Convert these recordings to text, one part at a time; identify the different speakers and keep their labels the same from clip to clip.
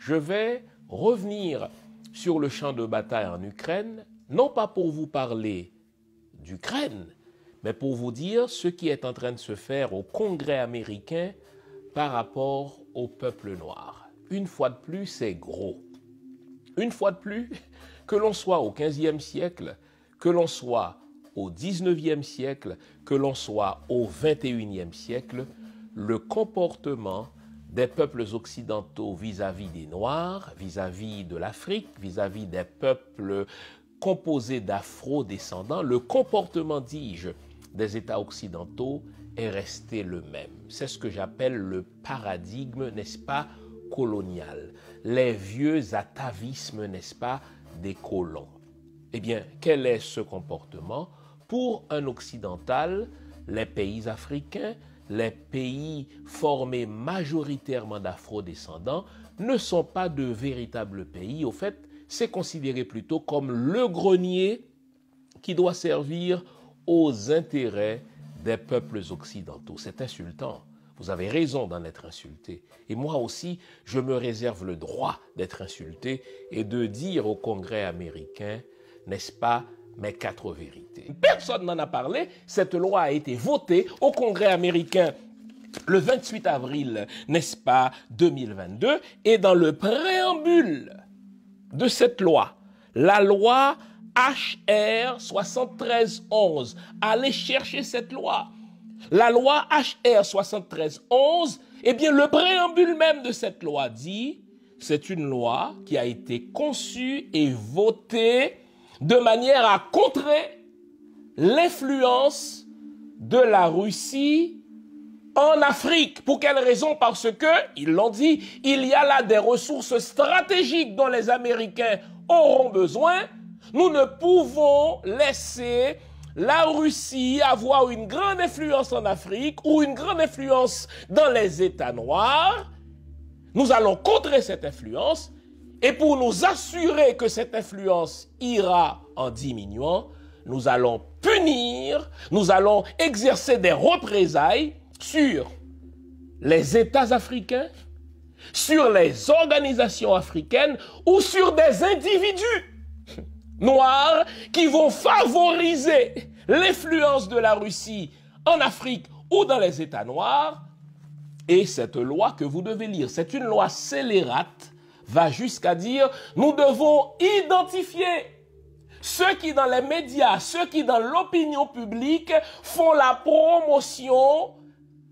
Speaker 1: je vais revenir sur le champ de bataille en Ukraine, non pas pour vous parler d'Ukraine, mais pour vous dire ce qui est en train de se faire au Congrès américain par rapport au peuple noir. Une fois de plus, c'est gros. Une fois de plus, que l'on soit au XVe siècle, que l'on soit au XIXe siècle, que l'on soit au XXIe siècle, le comportement des peuples occidentaux vis-à-vis des Noirs, vis-à-vis de l'Afrique, vis-à-vis des peuples composés d'afro-descendants, le comportement, dis-je, des États occidentaux est resté le même. C'est ce que j'appelle le paradigme, n'est-ce pas, colonial. Les vieux atavismes, n'est-ce pas, des colons. Eh bien, quel est ce comportement? Pour un occidental, les pays africains, les pays formés majoritairement d'afro-descendants ne sont pas de véritables pays. Au fait, c'est considéré plutôt comme le grenier qui doit servir aux intérêts des peuples occidentaux. C'est insultant. Vous avez raison d'en être insulté. Et moi aussi, je me réserve le droit d'être insulté et de dire au Congrès américain, n'est-ce pas, mes 4 vérités. Personne n'en a parlé. Cette loi a été votée au Congrès américain le 28 avril, n'est-ce pas, 2022. Et dans le préambule de cette loi, la loi HR 7311, allez chercher cette loi. La loi HR 7311, eh bien, le préambule même de cette loi dit, c'est une loi qui a été conçue et votée de manière à contrer l'influence de la Russie en Afrique. Pour quelle raison? Parce que, ils l'ont dit, il y a là des ressources stratégiques dont les Américains auront besoin. Nous ne pouvons laisser la Russie avoir une grande influence en Afrique ou une grande influence dans les États noirs. Nous allons contrer cette influence. Et pour nous assurer que cette influence ira en diminuant, nous allons punir, nous allons exercer des représailles sur les États africains, sur les organisations africaines ou sur des individus noirs qui vont favoriser l'influence de la Russie en Afrique ou dans les États noirs. Et cette loi que vous devez lire, c'est une loi scélérate, va jusqu'à dire, nous devons identifier ceux qui dans les médias, ceux qui dans l'opinion publique font la promotion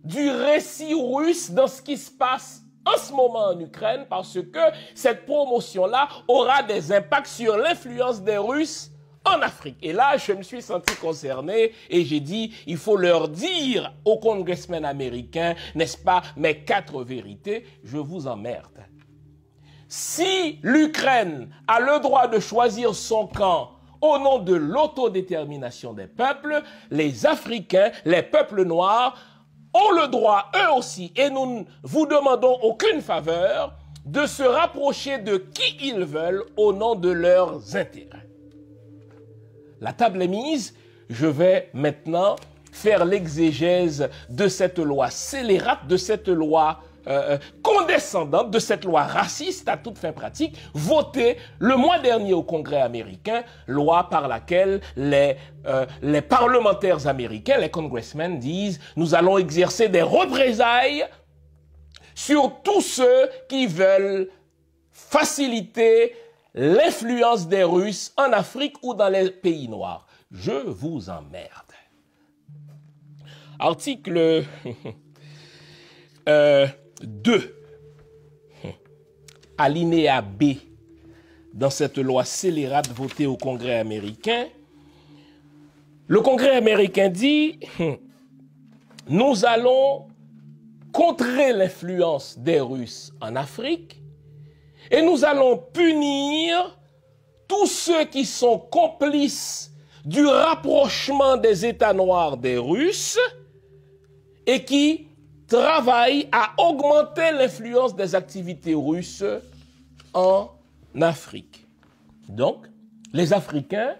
Speaker 1: du récit russe dans ce qui se passe en ce moment en Ukraine, parce que cette promotion-là aura des impacts sur l'influence des Russes en Afrique. Et là, je me suis senti concerné et j'ai dit, il faut leur dire aux congressmen américains, n'est-ce pas, mes 4 vérités, je vous emmerde. Si l'Ukraine a le droit de choisir son camp au nom de l'autodétermination des peuples, les Africains, les peuples noirs, ont le droit, eux aussi, et nous ne vous demandons aucune faveur, de se rapprocher de qui ils veulent au nom de leurs intérêts. La table est mise, je vais maintenant faire l'exégèse de cette loi scélérate, de cette loi condescendante, de cette loi raciste à toute fin pratique, votée le mois dernier au Congrès américain, loi par laquelle les parlementaires américains, les congressmen disent « Nous allons exercer des représailles sur tous ceux qui veulent faciliter l'influence des Russes en Afrique ou dans les pays noirs. » Je vous emmerde. Article 2, alinéa B, dans cette loi scélérate votée au Congrès américain. Le Congrès américain dit « Nous allons contrer l'influence des Russes en Afrique et nous allons punir tous ceux qui sont complices du rapprochement des États noirs des Russes et qui travaillent à augmenter l'influence des activités russes en Afrique. » Donc, les Africains,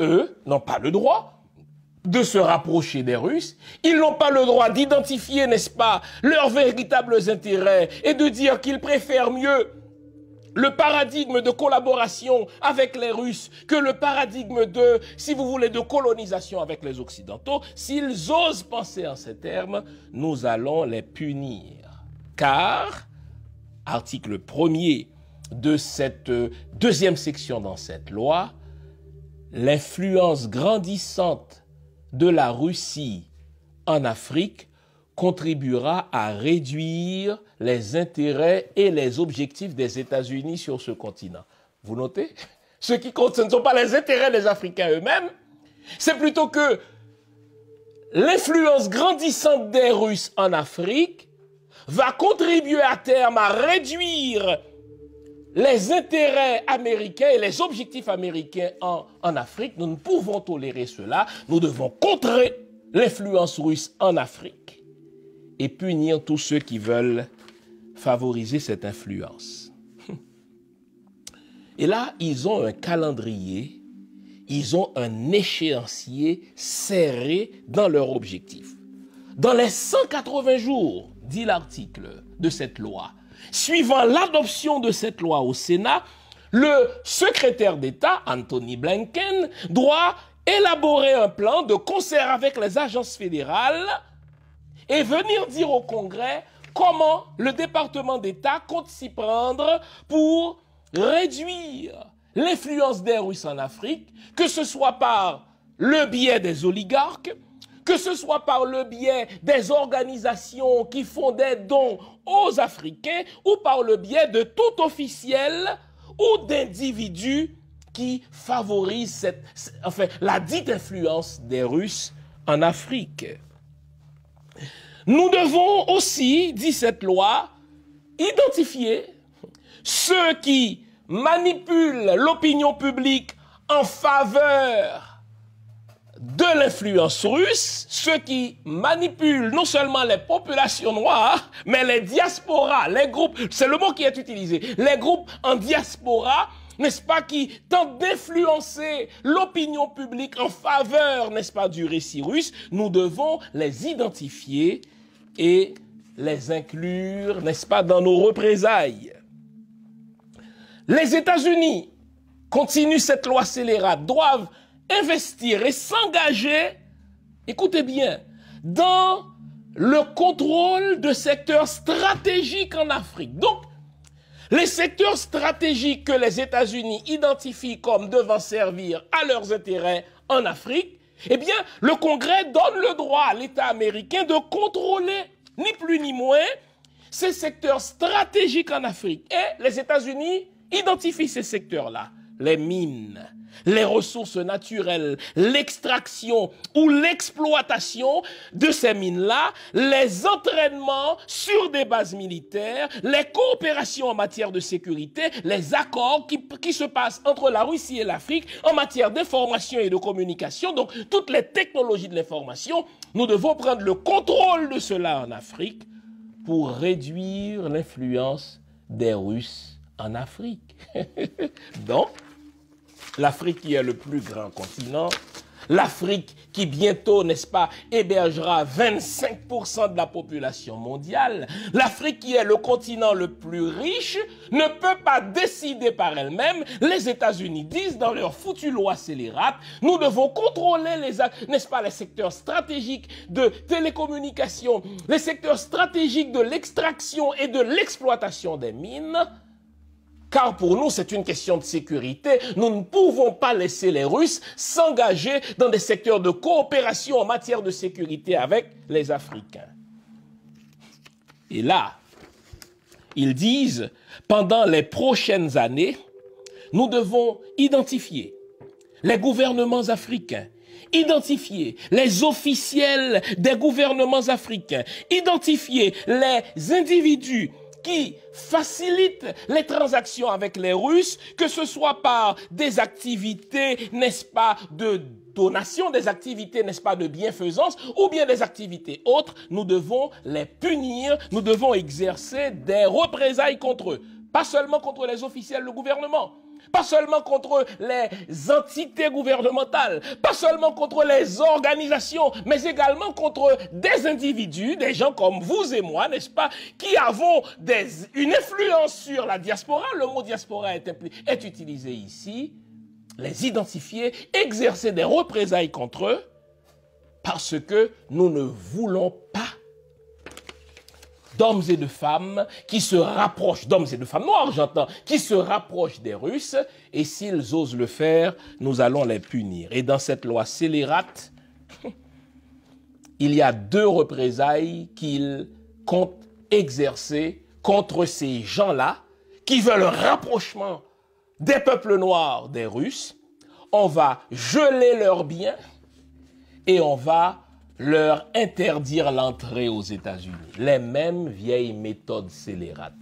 Speaker 1: eux, n'ont pas le droit de se rapprocher des Russes. Ils n'ont pas le droit d'identifier, n'est-ce pas, leurs véritables intérêts et de dire qu'ils préfèrent mieux le paradigme de collaboration avec les Russes que le paradigme de, si vous voulez, de colonisation avec les Occidentaux, s'ils osent penser en ces termes, nous allons les punir. Car, article 1er de cette deuxième section dans cette loi, l'influence grandissante de la Russie en Afrique contribuera à réduire les intérêts et les objectifs des États-Unis sur ce continent. Vous notez? Ce qui compte, ce ne sont pas les intérêts des Africains eux-mêmes, c'est plutôt que l'influence grandissante des Russes en Afrique va contribuer à terme à réduire les intérêts américains et les objectifs américains en Afrique. Nous ne pouvons tolérer cela. Nous devons contrer l'influence russe en Afrique et punir tous ceux qui veulent favoriser cette influence. Et là, ils ont un calendrier, ils ont un échéancier serré dans leur objectif. Dans les 180 jours, dit l'article de cette loi, suivant l'adoption de cette loi au Sénat, le secrétaire d'État, Anthony Blinken, doit élaborer un plan de concert avec les agences fédérales et venir dire au Congrès comment le département d'État compte s'y prendre pour réduire l'influence des Russes en Afrique, que ce soit par le biais des oligarques, que ce soit par le biais des organisations qui font des dons aux Africains ou par le biais de tout officiel ou d'individus qui favorisent la dite influence des Russes en Afrique. Nous devons aussi, dit cette loi, identifier ceux qui manipulent l'opinion publique en faveur de l'influence russe, ceux qui manipulent non seulement les populations noires, mais les diasporas, les groupes, c'est le mot qui est utilisé, les groupes en diaspora, n'est-ce pas, qui tentent d'influencer l'opinion publique en faveur, n'est-ce pas, du récit russe. Nous devons les identifier et les inclure, n'est-ce pas, dans nos représailles. Les États-Unis, continue cette loi scélérate, doivent investir et s'engager, écoutez bien, dans le contrôle de secteurs stratégiques en Afrique. Donc, les secteurs stratégiques que les États-Unis identifient comme devant servir à leurs intérêts en Afrique, eh bien, le Congrès donne le droit à l'État américain de contrôler, ni plus ni moins, ces secteurs stratégiques en Afrique. Et les États-Unis identifient ces secteurs-là. Les mines, les ressources naturelles, l'extraction ou l'exploitation de ces mines-là, les entraînements sur des bases militaires, les coopérations en matière de sécurité, les accords qui se passent entre la Russie et l'Afrique en matière d'information et de communication, donc toutes les technologies de l'information, nous devons prendre le contrôle de cela en Afrique pour réduire l'influence des Russes en Afrique. Donc, l'Afrique qui est le plus grand continent, l'Afrique qui bientôt, n'est-ce pas, hébergera 25% de la population mondiale, l'Afrique qui est le continent le plus riche, ne peut pas décider par elle-même. Les États-Unis disent dans leur foutue loi scélérate, nous devons contrôler n'est-ce pas, les secteurs stratégiques de télécommunications, les secteurs stratégiques de l'extraction et de l'exploitation des mines. Car pour nous, c'est une question de sécurité. Nous ne pouvons pas laisser les Russes s'engager dans des secteurs de coopération en matière de sécurité avec les Africains. Et là, ils disent, pendant les prochaines années, nous devons identifier les gouvernements africains, identifier les officiels des gouvernements africains, identifier les individus qui facilite les transactions avec les Russes, que ce soit par des activités, n'est-ce pas, de donation, des activités, n'est-ce pas, de bienfaisance, ou bien des activités autres. Nous devons les punir, nous devons exercer des représailles contre eux. Pas seulement contre les officiels de gouvernement, pas seulement contre les entités gouvernementales, pas seulement contre les organisations, mais également contre des individus, des gens comme vous et moi, n'est-ce pas, qui avons une influence sur la diaspora. Le mot diaspora est utilisé ici. Les identifier, exercer des représailles contre eux, parce que nous ne voulons pas d'hommes et de femmes qui se rapprochent, d'hommes et de femmes noirs, j'entends, qui se rapprochent des Russes, et s'ils osent le faire, nous allons les punir. Et dans cette loi scélérate, il y a 2 représailles qu'ils comptent exercer contre ces gens-là qui veulent le rapprochement des peuples noirs des Russes. On va geler leurs biens et on va leur interdire l'entrée aux États-Unis. Les mêmes vieilles méthodes scélérates.